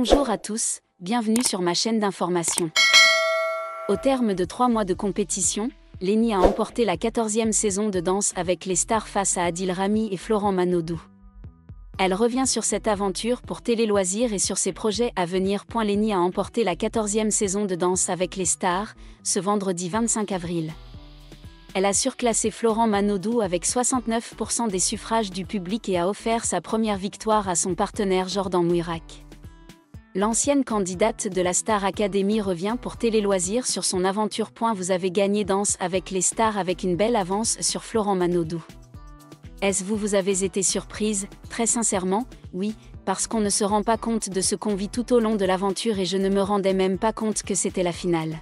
Bonjour à tous, bienvenue sur ma chaîne d'information. Au terme de 3 mois de compétition, Lénie a emporté la 14e saison de Danse avec les stars face à Adil Rami et Florent Manodou. Elle revient sur cette aventure pour Télé Loisirs et sur ses projets à venir. Lénie a emporté la 14e saison de Danse avec les stars, ce vendredi 25 avril. Elle a surclassé Florent Manodou avec 69% des suffrages du public et a offert sa première victoire à son partenaire Jordan Mouirac. L'ancienne candidate de la Star Academy revient pour Télé Loisirs sur son aventure. Vous avez gagné Danse avec les stars avec une belle avance sur Florent Manodou. Est-ce vous avez été surprise? Très sincèrement, oui, parce qu'on ne se rend pas compte de ce qu'on vit tout au long de l'aventure et je ne me rendais même pas compte que c'était la finale.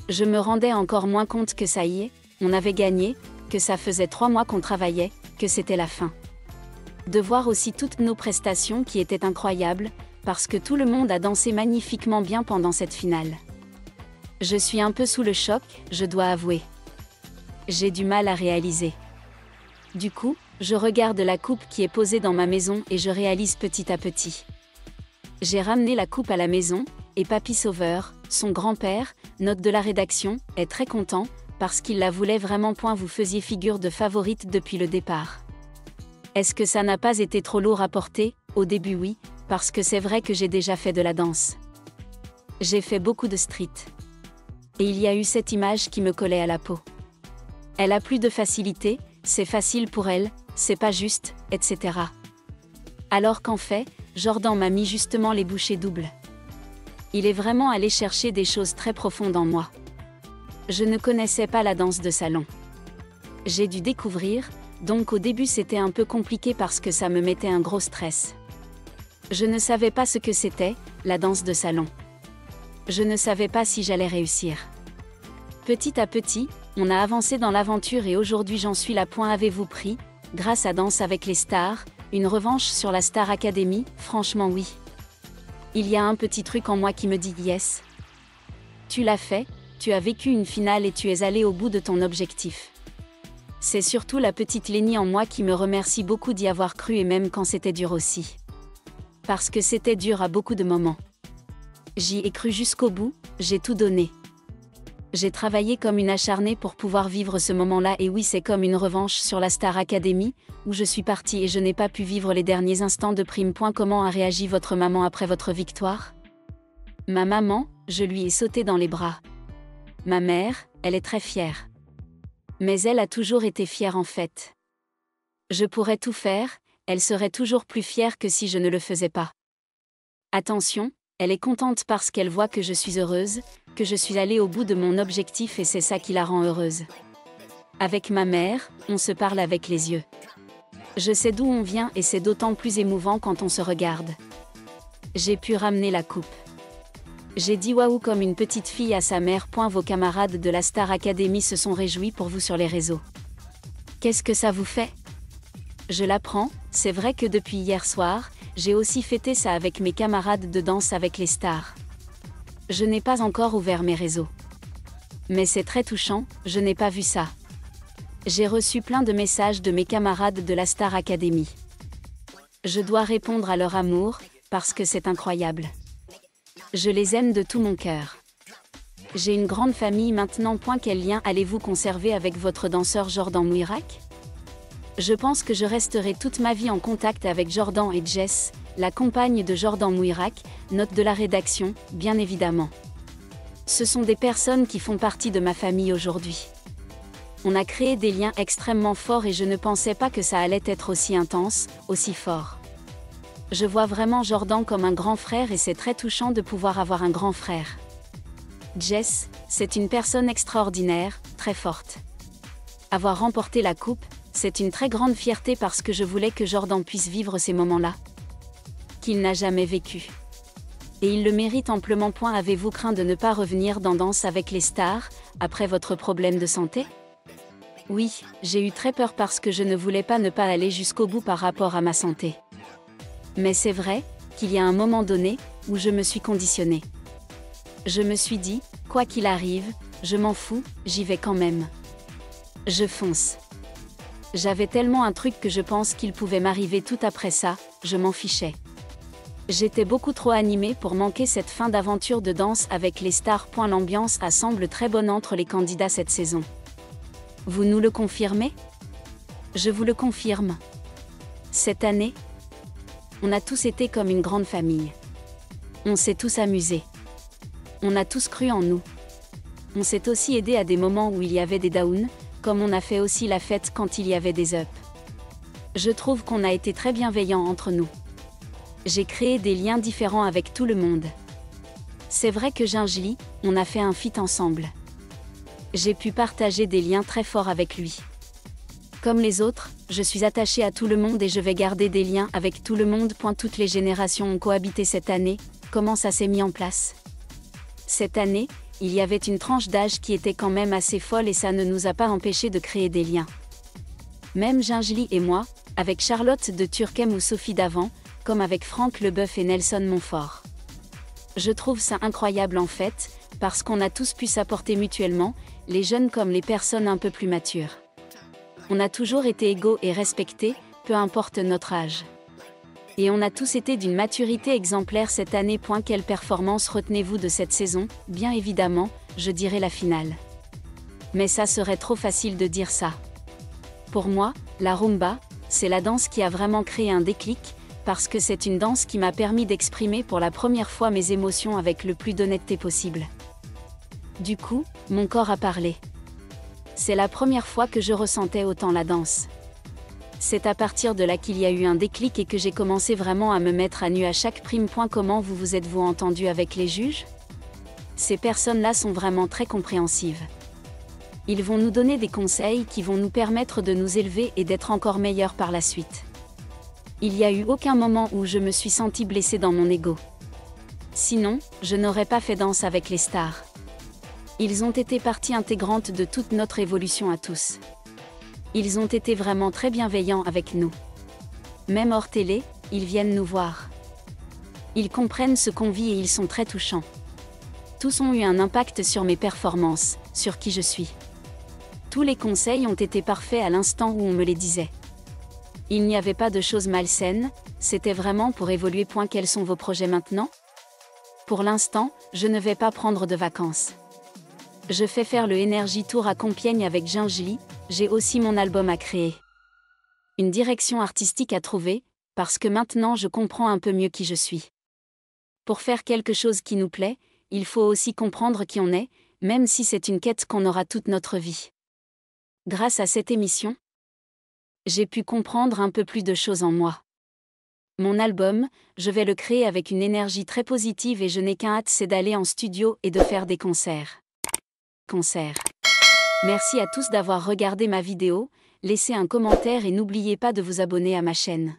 Je me rendais encore moins compte que ça y est, on avait gagné, que ça faisait 3 mois qu'on travaillait, que c'était la fin. De voir aussi toutes nos prestations qui étaient incroyables, parce que tout le monde a dansé magnifiquement bien pendant cette finale. Je suis un peu sous le choc, je dois avouer. J'ai du mal à réaliser. Du coup, je regarde la coupe qui est posée dans ma maison et je réalise petit à petit. J'ai ramené la coupe à la maison, et Papy Sauveur, son grand-père, note de la rédaction, est très content, parce qu'il la voulait vraiment. Vous faisiez figure de favorite depuis le départ. Est-ce que ça n'a pas été trop lourd à porter? Au début oui, parce que c'est vrai que j'ai déjà fait de la danse. J'ai fait beaucoup de street. Et il y a eu cette image qui me collait à la peau. Elle a plus de facilité, c'est facile pour elle, c'est pas juste, etc. Alors qu'en fait, Jordan m'a mis justement les bouchées doubles. Il est vraiment allé chercher des choses très profondes en moi. Je ne connaissais pas la danse de salon. J'ai dû découvrir, donc au début c'était un peu compliqué parce que ça me mettait un gros stress. Je ne savais pas ce que c'était, la danse de salon. Je ne savais pas si j'allais réussir. Petit à petit, on a avancé dans l'aventure et aujourd'hui j'en suis là. Avez-vous pris, grâce à Danse avec les stars, une revanche sur la Star Academy? Franchement oui. Il y a un petit truc en moi qui me dit yes. Tu l'as fait, tu as vécu une finale et tu es allé au bout de ton objectif. C'est surtout la petite Lénie en moi qui me remercie beaucoup d'y avoir cru et même quand c'était dur aussi. Parce que c'était dur à beaucoup de moments. J'y ai cru jusqu'au bout, j'ai tout donné. J'ai travaillé comme une acharnée pour pouvoir vivre ce moment-là et oui c'est comme une revanche sur la Star Academy, où je suis partie et je n'ai pas pu vivre les derniers instants de prime. Comment a réagi votre maman après votre victoire? Ma maman, je lui ai sauté dans les bras. Ma mère, elle est très fière. Mais elle a toujours été fière en fait. Je pourrais tout faire, elle serait toujours plus fière que si je ne le faisais pas. Attention, elle est contente parce qu'elle voit que je suis heureuse, que je suis allée au bout de mon objectif et c'est ça qui la rend heureuse. Avec ma mère, on se parle avec les yeux. Je sais d'où on vient et c'est d'autant plus émouvant quand on se regarde. J'ai pu ramener la coupe. J'ai dit waouh comme une petite fille à sa mère. Vos camarades de la Star Academy se sont réjouis pour vous sur les réseaux. Qu'est-ce que ça vous fait? Je l'apprends, c'est vrai que depuis hier soir, j'ai aussi fêté ça avec mes camarades de Danse avec les stars. Je n'ai pas encore ouvert mes réseaux. Mais c'est très touchant, je n'ai pas vu ça. J'ai reçu plein de messages de mes camarades de la Star Academy. Je dois répondre à leur amour, parce que c'est incroyable. Je les aime de tout mon cœur. J'ai une grande famille maintenant. Quel lien allez-vous conserver avec votre danseur Jordan Mouirac? Je pense que je resterai toute ma vie en contact avec Jordan et Jess, la compagne de Jordan Mouirac, note de la rédaction, bien évidemment. Ce sont des personnes qui font partie de ma famille aujourd'hui. On a créé des liens extrêmement forts et je ne pensais pas que ça allait être aussi intense, aussi fort. Je vois vraiment Jordan comme un grand frère et c'est très touchant de pouvoir avoir un grand frère. Jess, c'est une personne extraordinaire, très forte. Avoir remporté la coupe, c'est une très grande fierté parce que je voulais que Jordan puisse vivre ces moments-là. Qu'il n'a jamais vécu. Et il le mérite amplement. Avez-vous craint de ne pas revenir dans Danse avec les stars, après votre problème de santé? Oui, j'ai eu très peur parce que je ne voulais pas ne pas aller jusqu'au bout par rapport à ma santé. Mais c'est vrai, qu'il y a un moment donné, où je me suis conditionnée. Je me suis dit, quoi qu'il arrive, je m'en fous, j'y vais quand même. Je fonce. J'avais tellement un truc que je pense qu'il pouvait m'arriver tout après ça, je m'en fichais. J'étais beaucoup trop animée pour manquer cette fin d'aventure de danse avec les stars. L'ambiance semble très bonne entre les candidats cette saison. Vous nous le confirmez? Je vous le confirme. Cette année, on a tous été comme une grande famille. On s'est tous amusés. On a tous cru en nous. On s'est aussi aidé à des moments où il y avait des downs, comme on a fait aussi la fête quand il y avait des ups. Je trouve qu'on a été très bienveillants entre nous. J'ai créé des liens différents avec tout le monde. C'est vrai que Gingely, on a fait un feat ensemble. J'ai pu partager des liens très forts avec lui. Comme les autres, je suis attachée à tout le monde et je vais garder des liens avec tout le monde. Toutes les générations ont cohabité cette année. Comment ça s'est mis en place? Cette année, il y avait une tranche d'âge qui était quand même assez folle et ça ne nous a pas empêché de créer des liens. Même Gingely et moi, avec Charlotte de Turckheim ou Sophie Davant, comme avec Franck Leboeuf et Nelson Montfort. Je trouve ça incroyable en fait, parce qu'on a tous pu s'apporter mutuellement, les jeunes comme les personnes un peu plus matures. On a toujours été égaux et respectés, peu importe notre âge. Et on a tous été d'une maturité exemplaire cette année. Quelle performance retenez-vous de cette saison? Bien évidemment, je dirais la finale. Mais ça serait trop facile de dire ça. Pour moi, la rumba, c'est la danse qui a vraiment créé un déclic, parce que c'est une danse qui m'a permis d'exprimer pour la première fois mes émotions avec le plus d'honnêteté possible. Du coup, mon corps a parlé. C'est la première fois que je ressentais autant la danse. C'est à partir de là qu'il y a eu un déclic et que j'ai commencé vraiment à me mettre à nu à chaque prime. Comment vous êtes-vous entendu avec les juges? Ces personnes-là sont vraiment très compréhensives. Ils vont nous donner des conseils qui vont nous permettre de nous élever et d'être encore meilleurs par la suite. Il n'y a eu aucun moment où je me suis sentie blessée dans mon ego. Sinon, je n'aurais pas fait Danse avec les stars. Ils ont été partie intégrante de toute notre évolution à tous. Ils ont été vraiment très bienveillants avec nous. Même hors télé, ils viennent nous voir. Ils comprennent ce qu'on vit et ils sont très touchants. Tous ont eu un impact sur mes performances, sur qui je suis. Tous les conseils ont été parfaits à l'instant où on me les disait. Il n'y avait pas de choses malsaines, c'était vraiment pour évoluer. Quels sont vos projets maintenant? Pour l'instant, je ne vais pas prendre de vacances. Je fais faire le Energy Tour à Compiègne avec Gingely, j'ai aussi mon album à créer. Une direction artistique à trouver, parce que maintenant je comprends un peu mieux qui je suis. Pour faire quelque chose qui nous plaît, il faut aussi comprendre qui on est, même si c'est une quête qu'on aura toute notre vie. Grâce à cette émission, j'ai pu comprendre un peu plus de choses en moi. Mon album, je vais le créer avec une énergie très positive et je n'ai qu'un hâte, c'est d'aller en studio et de faire des concerts. Merci à tous d'avoir regardé ma vidéo, laissez un commentaire et n'oubliez pas de vous abonner à ma chaîne.